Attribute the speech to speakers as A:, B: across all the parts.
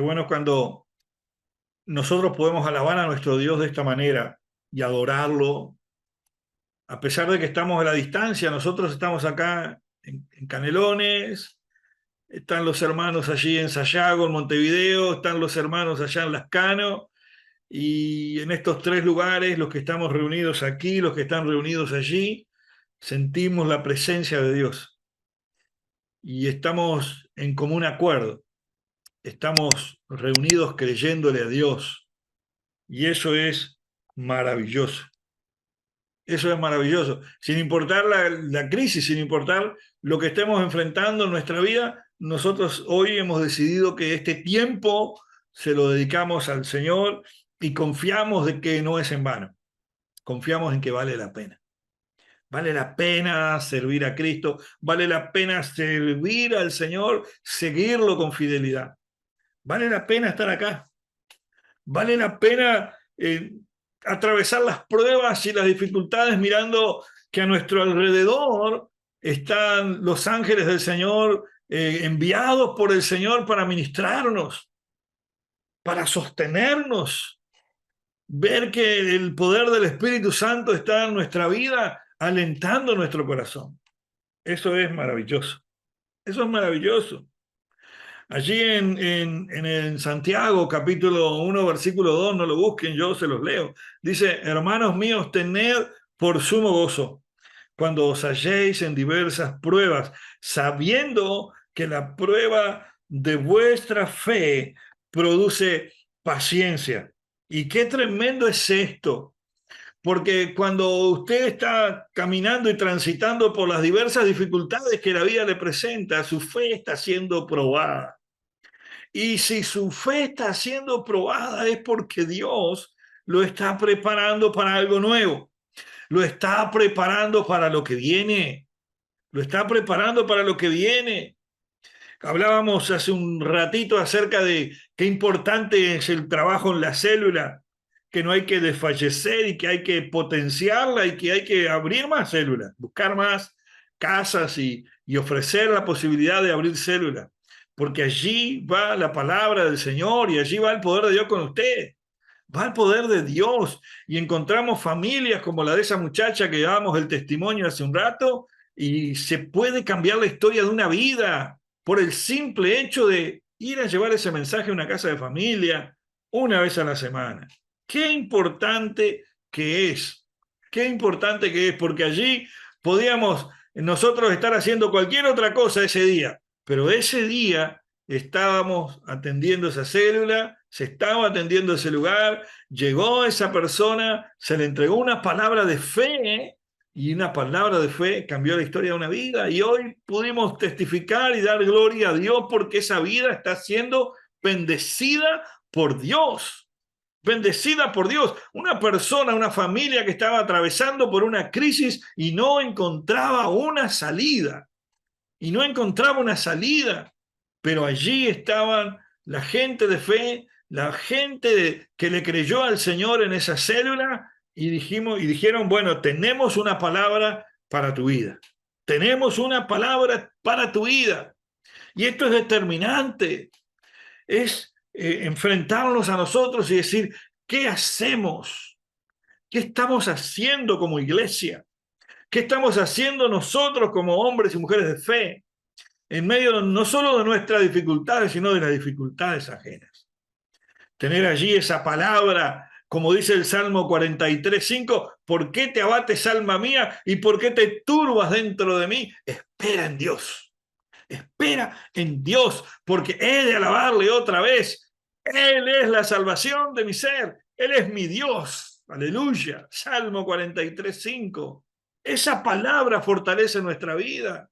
A: bueno cuando nosotros podemos alabar a nuestro Dios de esta manera y adorarlo, a pesar de que estamos a la distancia. Nosotros estamos acá en Canelones, están los hermanos allí en Sayago, en Montevideo, están los hermanos allá en Lascano, y en estos tres lugares, los que estamos reunidos aquí, los que están reunidos allí, sentimos la presencia de Dios y estamos en común acuerdo, estamos reunidos creyéndole a Dios. Y eso es maravilloso. Eso es maravilloso. Sin importar la crisis, sin importar lo que estemos enfrentando en nuestra vida, nosotros hoy hemos decidido que este tiempo se lo dedicamos al Señor y confiamos de que no es en vano. Confiamos en que vale la pena. Vale la pena servir a Cristo, vale la pena servir al Señor, seguirlo con fidelidad. Vale la pena estar acá. Vale la pena atravesar las pruebas y las dificultades mirando que a nuestro alrededor están los ángeles del Señor enviados por el Señor para ministrarnos, para sostenernos, ver que el poder del Espíritu Santo está en nuestra vida, alentando nuestro corazón. Eso es maravilloso. Eso es maravilloso. Allí en Santiago, capítulo 1, versículo 2, no lo busquen, yo se los leo. Dice: hermanos míos, tened por sumo gozo cuando os halléis en diversas pruebas, sabiendo que la prueba de vuestra fe produce paciencia. Y qué tremendo es esto, porque cuando usted está caminando y transitando por las diversas dificultades que la vida le presenta, su fe está siendo probada. Y si su fe está siendo probada es porque Dios lo está preparando para algo nuevo. Lo está preparando para lo que viene. Lo está preparando para lo que viene. Hablábamos hace un ratito acerca de qué importante es el trabajo en la célula, que no hay que desfallecer y que hay que potenciarla y que hay que abrir más células, buscar más casas y ofrecer la posibilidad de abrir células, porque allí va la palabra del Señor y allí va el poder de Dios con usted. Va el poder de Dios y encontramos familias como la de esa muchacha que dábamos el testimonio hace un rato, y se puede cambiar la historia de una vida por el simple hecho de ir a llevar ese mensaje a una casa de familia una vez a la semana. Qué importante que es, qué importante que es, porque allí podíamos nosotros estar haciendo cualquier otra cosa ese día, pero ese día estábamos atendiendo esa célula, se estaba atendiendo ese lugar, llegó esa persona, se le entregó una palabra de fe, y una palabra de fe cambió la historia de una vida, y hoy pudimos testificar y dar gloria a Dios porque esa vida está siendo bendecida por Dios. Bendecida por Dios. Una persona, una familia que estaba atravesando por una crisis y no encontraba una salida. Y no encontraba una salida. Pero allí estaban la gente de fe, la gente que le creyó al Señor en esa célula, y dijeron: bueno, tenemos una palabra para tu vida. Tenemos una palabra para tu vida. Y esto es determinante. Es enfrentarnos a nosotros y decir: ¿qué hacemos? ¿Qué estamos haciendo como iglesia? ¿Qué estamos haciendo nosotros como hombres y mujeres de fe en medio no solo de nuestras dificultades, sino de las dificultades ajenas? Tener allí esa palabra, como dice el Salmo 43:5: ¿por qué te abates, alma mía, y por qué te turbas dentro de mí? Espera en Dios. Espera en Dios, porque he de alabarle otra vez. Él es la salvación de mi ser. Él es mi Dios. Aleluya. Salmo 43:5. Esa palabra fortalece nuestra vida.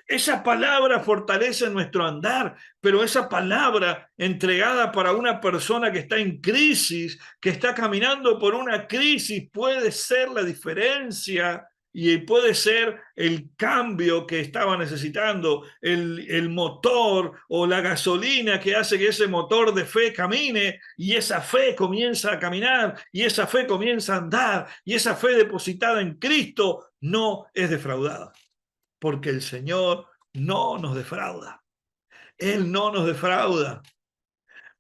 A: Esa palabra fortalece nuestro andar, pero esa palabra entregada para una persona que está en crisis, que está caminando por una crisis, puede ser la diferencia y puede ser el cambio que estaba necesitando, el motor o la gasolina que hace que ese motor de fe camine, y esa fe comienza a caminar, y esa fe comienza a andar, y esa fe depositada en Cristo no es defraudada, porque el Señor no nos defrauda. Él no nos defrauda.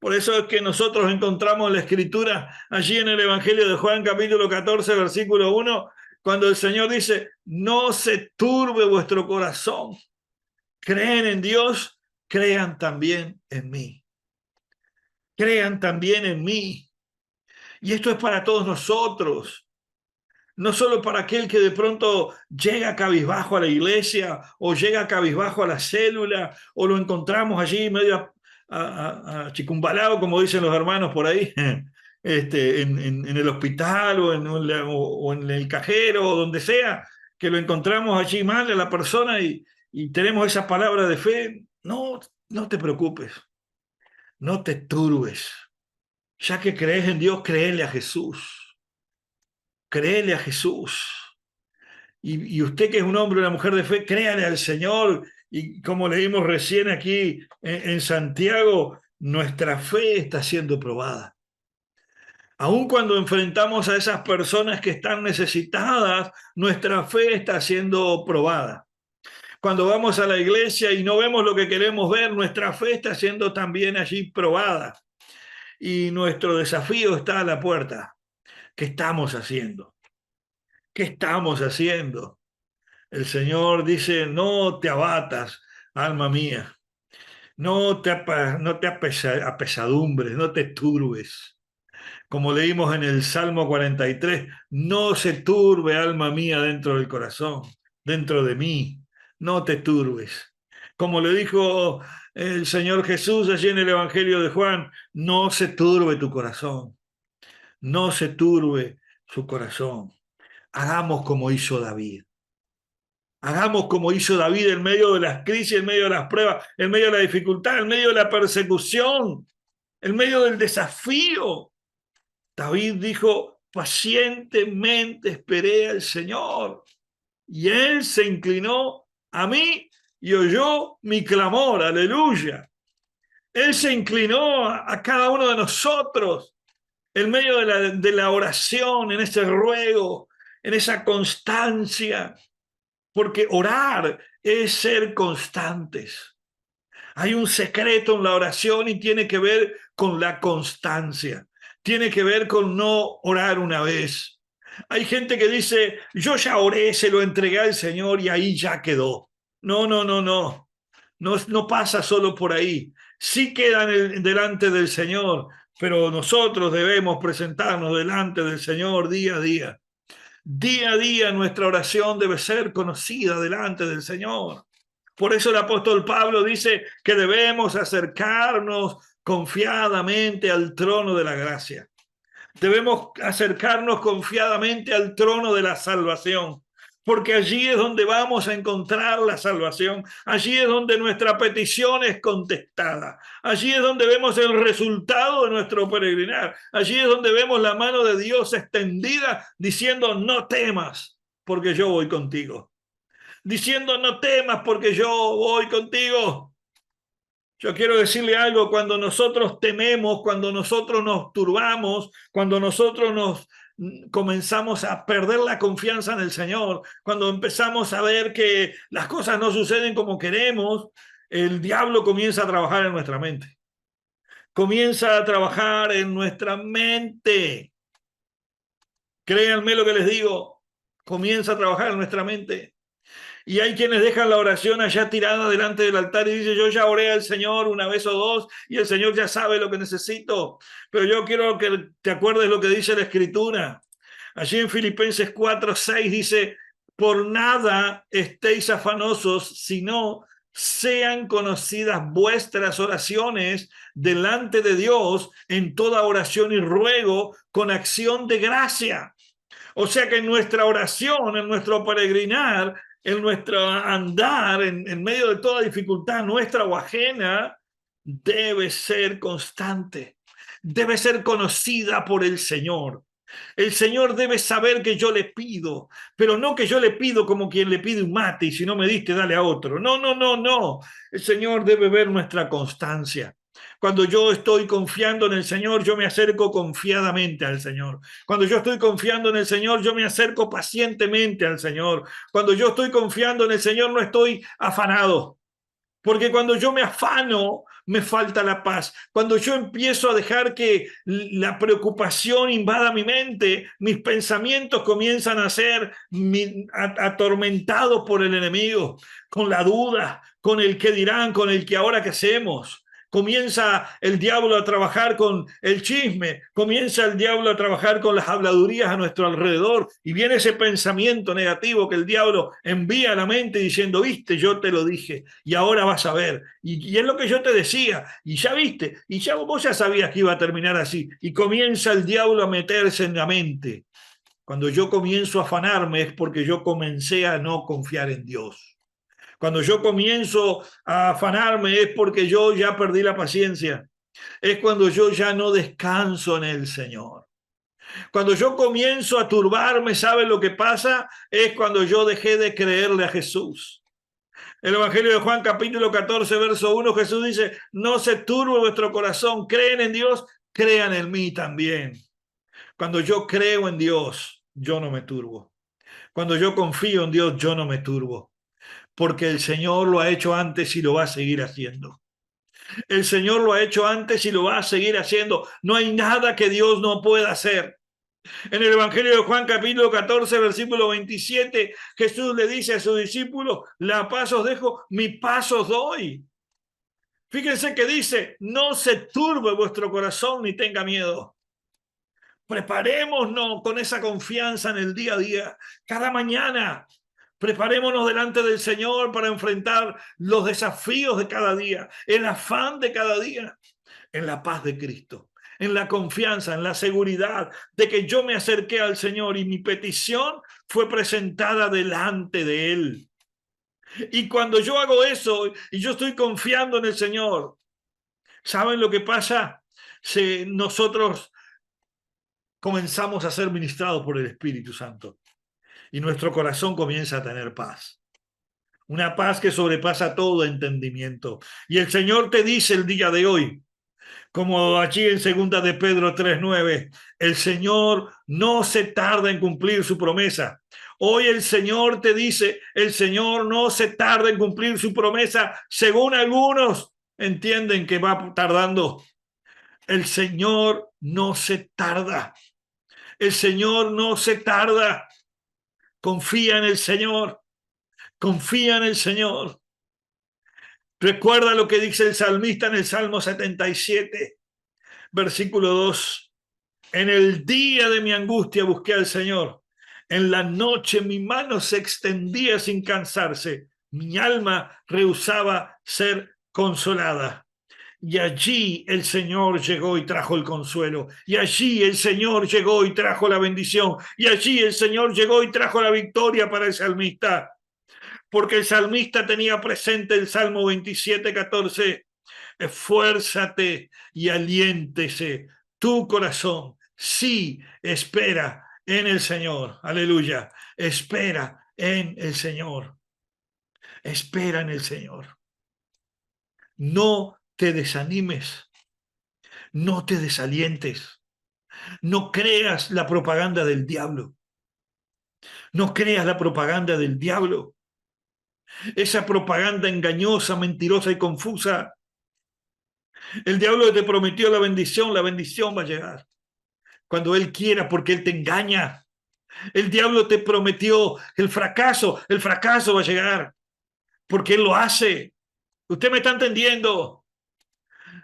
A: Por eso es que nosotros encontramos la escritura allí en el Evangelio de Juan, capítulo 14, versículo 1, cuando el Señor dice, no se turbe vuestro corazón. Creen en Dios, crean también en mí. Crean también en mí. Y esto es para todos nosotros. No solo para aquel que de pronto llega cabizbajo a la iglesia o llega cabizbajo a la célula o lo encontramos allí medio a chicumbalao, como dicen los hermanos por ahí, en el hospital o en el cajero o donde sea, que lo encontramos allí mal a la persona y tenemos esa palabra de fe. No, no te preocupes, no te turbes. Ya que crees en Dios, créele a Jesús. Créele a Jesús. Y usted que es un hombre o una mujer de fe, créale al Señor. Y como leímos recién aquí en Santiago, nuestra fe está siendo probada. Aun cuando enfrentamos a esas personas que están necesitadas, nuestra fe está siendo probada. Cuando vamos a la iglesia y no vemos lo que queremos ver, nuestra fe está siendo también allí probada. Y nuestro desafío está a la puerta. ¿Qué estamos haciendo? ¿Qué estamos haciendo? El Señor dice, no te abatas, alma mía, no te apesadumbres, no te turbes. Como leímos en el Salmo 43, no se turbe, alma mía, dentro del corazón, dentro de mí, no te turbes. Como le dijo el Señor Jesús allí en el Evangelio de Juan, no se turbe tu corazón, no se turbe su corazón. Hagamos como hizo David. Hagamos como hizo David en medio de las crisis, en medio de las pruebas, en medio de la dificultad, en medio de la persecución, en medio del desafío. David dijo, pacientemente esperé al Señor y Él se inclinó a mí y oyó mi clamor, aleluya. Él se inclinó a cada uno de nosotros en medio de la oración, en ese ruego, en esa constancia. Porque orar es ser constantes. Hay un secreto en la oración y tiene que ver con la constancia. Tiene que ver con no orar una vez. Hay gente que dice, yo ya oré, se lo entregué al Señor y ahí ya quedó. No, no, no, no. No, no pasa solo por ahí. Sí quedan delante del Señor, pero nosotros debemos presentarnos delante del Señor día a día. Día a día nuestra oración debe ser conocida delante del Señor. Por eso el apóstol Pablo dice que debemos acercarnos confiadamente al trono de la gracia. Debemos acercarnos confiadamente al trono de la salvación, porque allí es donde vamos a encontrar la salvación, allí es donde nuestra petición es contestada, allí es donde vemos el resultado de nuestro peregrinar, allí es donde vemos la mano de Dios extendida diciendo no temas, porque yo voy contigo, diciendo no temas, porque yo voy contigo. Yo quiero decirle algo, cuando nosotros tememos, cuando nosotros nos turbamos, cuando nosotros nos comenzamos a perder la confianza en el Señor, cuando empezamos a ver que las cosas no suceden como queremos, el diablo comienza a trabajar en nuestra mente. Comienza a trabajar en nuestra mente. Créanme lo que les digo, comienza a trabajar en nuestra mente. Y hay quienes dejan la oración allá tirada delante del altar y dicen, yo ya oré al Señor una vez o dos y el Señor ya sabe lo que necesito. Pero yo quiero que te acuerdes lo que dice la Escritura. Allí en Filipenses 4:6 dice, por nada estéis afanosos, sino sean conocidas vuestras oraciones delante de Dios en toda oración y ruego con acción de gracia. O sea que en nuestra oración, en nuestro peregrinar, en nuestro andar, en medio de toda dificultad nuestra o ajena, debe ser constante, debe ser conocida por el Señor. El Señor debe saber que yo le pido, pero no que yo le pido como quien le pide un mate y si no me diste, dale a otro. No, no, no, no. El Señor debe ver nuestra constancia. Cuando yo estoy confiando en el Señor, yo me acerco confiadamente al Señor. Cuando yo estoy confiando en el Señor, yo me acerco pacientemente al Señor. Cuando yo estoy confiando en el Señor, no estoy afanado. Porque cuando yo me afano me falta la paz. Cuando yo empiezo a dejar que la preocupación invada mi mente, mis pensamientos comienzan a ser atormentados por el enemigo, con la duda, con el qué dirán, con el que ahora qué hacemos. Comienza el diablo a trabajar con el chisme, comienza el diablo a trabajar con las habladurías a nuestro alrededor y viene ese pensamiento negativo que el diablo envía a la mente diciendo, viste, yo te lo dije y ahora vas a ver y es lo que yo te decía y ya viste y ya vos ya sabías que iba a terminar así y comienza el diablo a meterse en la mente. Cuando yo comienzo a afanarme es porque yo comencé a no confiar en Dios. Cuando yo comienzo a afanarme es porque yo ya perdí la paciencia. Es cuando yo ya no descanso en el Señor. Cuando yo comienzo a turbarme, ¿sabe lo que pasa? Es cuando yo dejé de creerle a Jesús. El Evangelio de Juan capítulo 14, verso 1, Jesús dice, no se turbe vuestro corazón, creen en Dios, crean en mí también. Cuando yo creo en Dios, yo no me turbo. Cuando yo confío en Dios, yo no me turbo. Porque el Señor lo ha hecho antes y lo va a seguir haciendo. El Señor lo ha hecho antes y lo va a seguir haciendo. No hay nada que Dios no pueda hacer. En el Evangelio de Juan capítulo 14, versículo 27, Jesús le dice a sus discípulos, la paz os dejo, mi paz os doy. Fíjense que dice, no se turbe vuestro corazón ni tenga miedo. Preparémonos con esa confianza en el día a día, cada mañana. Preparémonos delante del Señor para enfrentar los desafíos de cada día, el afán de cada día, en la paz de Cristo, en la confianza, en la seguridad de que yo me acerqué al Señor y mi petición fue presentada delante de Él. Y cuando yo hago eso y yo estoy confiando en el Señor, ¿saben lo que pasa? Si nosotros comenzamos a ser ministrados por el Espíritu Santo y nuestro corazón comienza a tener paz. Una paz que sobrepasa todo entendimiento. Y el Señor te dice el día de hoy, como allí en segunda de Pedro 3:9, el Señor no se tarda en cumplir su promesa. Hoy el Señor te dice, el Señor no se tarda en cumplir su promesa, según algunos entienden que va tardando. El Señor no se tarda. El Señor no se tarda. Confía en el Señor. Confía en el Señor. Recuerda lo que dice el salmista en el Salmo 77, versículo 2. En el día de mi angustia busqué al Señor. En la noche mi mano se extendía sin cansarse. Mi alma rehusaba ser consolada. Y allí el Señor llegó y trajo el consuelo. Y allí el Señor llegó y trajo la bendición. Y allí el Señor llegó y trajo la victoria para el salmista. Porque el salmista tenía presente el Salmo 27:14. Esfuérzate y aliéntese tu corazón. Sí, espera en el Señor. Aleluya. Espera en el Señor. Espera en el Señor. No te desanimes. No te desalientes. No creas la propaganda del diablo. No creas la propaganda del diablo. Esa propaganda engañosa, mentirosa y confusa. El diablo te prometió la bendición va a llegar. Cuando Él quiera, porque Él te engaña. El diablo te prometió el fracaso va a llegar, porque Él lo hace. Usted me está entendiendo.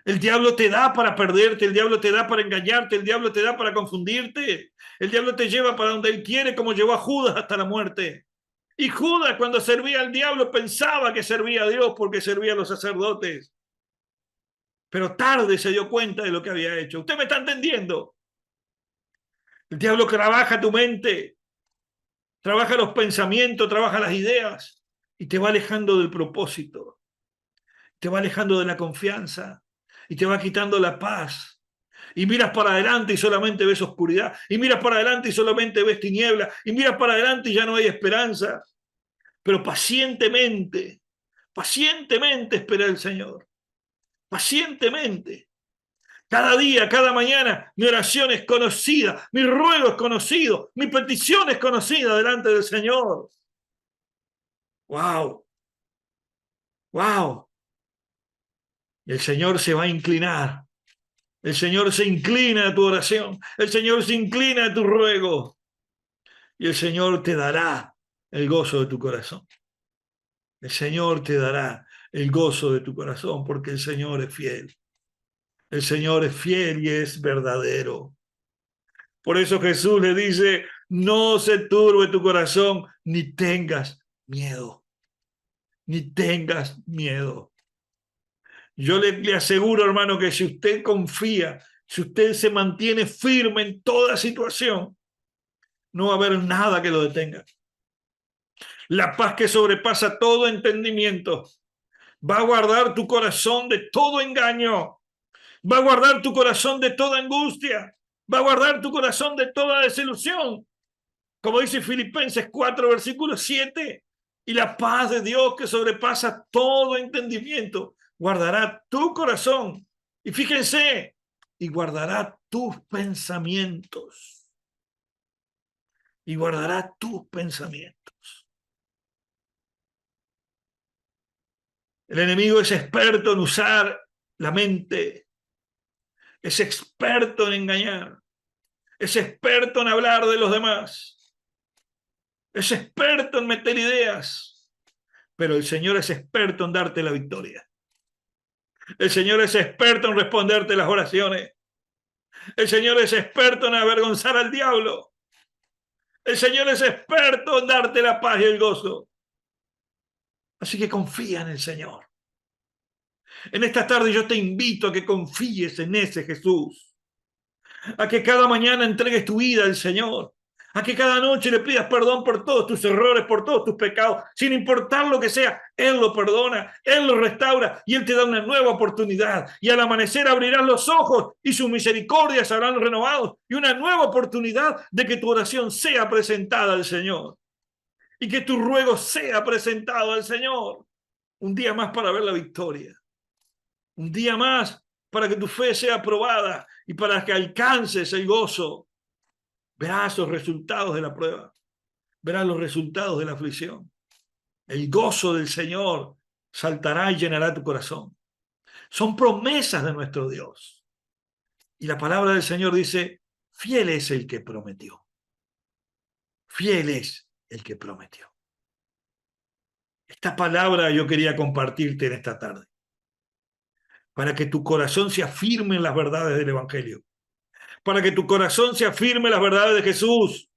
A: El diablo te da para perderte, el diablo te da para engañarte, el diablo te da para confundirte. El diablo te lleva para donde Él quiere, como llevó a Judas hasta la muerte. Y Judas, cuando servía al diablo, pensaba que servía a Dios porque servía a los sacerdotes. Pero tarde se dio cuenta de lo que había hecho. ¿Usted me está entendiendo? El diablo trabaja tu mente, trabaja los pensamientos, trabaja las ideas y te va alejando del propósito, te va alejando de la confianza y te va quitando la paz. Y miras para adelante y solamente ves oscuridad. Y miras para adelante y solamente ves tiniebla. Y miras para adelante y ya no hay esperanza. Pero pacientemente, pacientemente espera el Señor. Pacientemente. Cada día, cada mañana, mi oración es conocida, mi ruego es conocido, mi petición es conocida delante del Señor. ¡Wow! ¡Wow! Y el Señor se va a inclinar. El Señor se inclina a tu oración. El Señor se inclina a tu ruego. Y el Señor te dará el gozo de tu corazón. El Señor te dará el gozo de tu corazón porque el Señor es fiel. El Señor es fiel y es verdadero. Por eso Jesús le dice, no se turbe tu corazón, ni tengas miedo, ni tengas miedo. Yo le aseguro, hermano, que si usted confía, si usted se mantiene firme en toda situación, no va a haber nada que lo detenga. La paz que sobrepasa todo entendimiento va a guardar tu corazón de todo engaño, va a guardar tu corazón de toda angustia, va a guardar tu corazón de toda desilusión. Como dice Filipenses 4, versículo 7, y la paz de Dios que sobrepasa todo entendimiento, guardará tu corazón. Y fíjense, y guardará tus pensamientos. Y guardará tus pensamientos. El enemigo es experto en usar la mente, es experto en engañar, es experto en hablar de los demás, es experto en meter ideas, pero el Señor es experto en darte la victoria. El Señor es experto en responderte las oraciones. El Señor es experto en avergonzar al diablo. El Señor es experto en darte la paz y el gozo. Así que confía en el Señor. En esta tarde yo te invito a que confíes en ese Jesús. A que cada mañana entregues tu vida al Señor. A que cada noche le pidas perdón por todos tus errores, por todos tus pecados, sin importar lo que sea. Él lo perdona, Él lo restaura y Él te da una nueva oportunidad. Y al amanecer abrirás los ojos y sus misericordias serán renovados y una nueva oportunidad de que tu oración sea presentada al Señor y que tu ruego sea presentado al Señor. Un día más para ver la victoria. Un día más para que tu fe sea probada y para que alcances el gozo. Verás los resultados de la prueba. Verás los resultados de la aflicción. El gozo del Señor saltará y llenará tu corazón. Son promesas de nuestro Dios. Y la palabra del Señor dice, fiel es el que prometió. Fiel es el que prometió. Esta palabra yo quería compartirte en esta tarde, para que tu corazón se afirme en las verdades del Evangelio, para que tu corazón se afirme en las verdades de Jesús,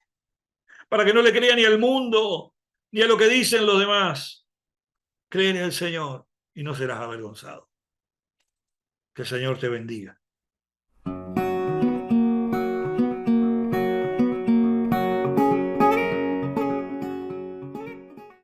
A: para que no le crea ni al mundo, ni a lo que dicen los demás. Cree en el Señor y no serás avergonzado. Que el Señor te bendiga.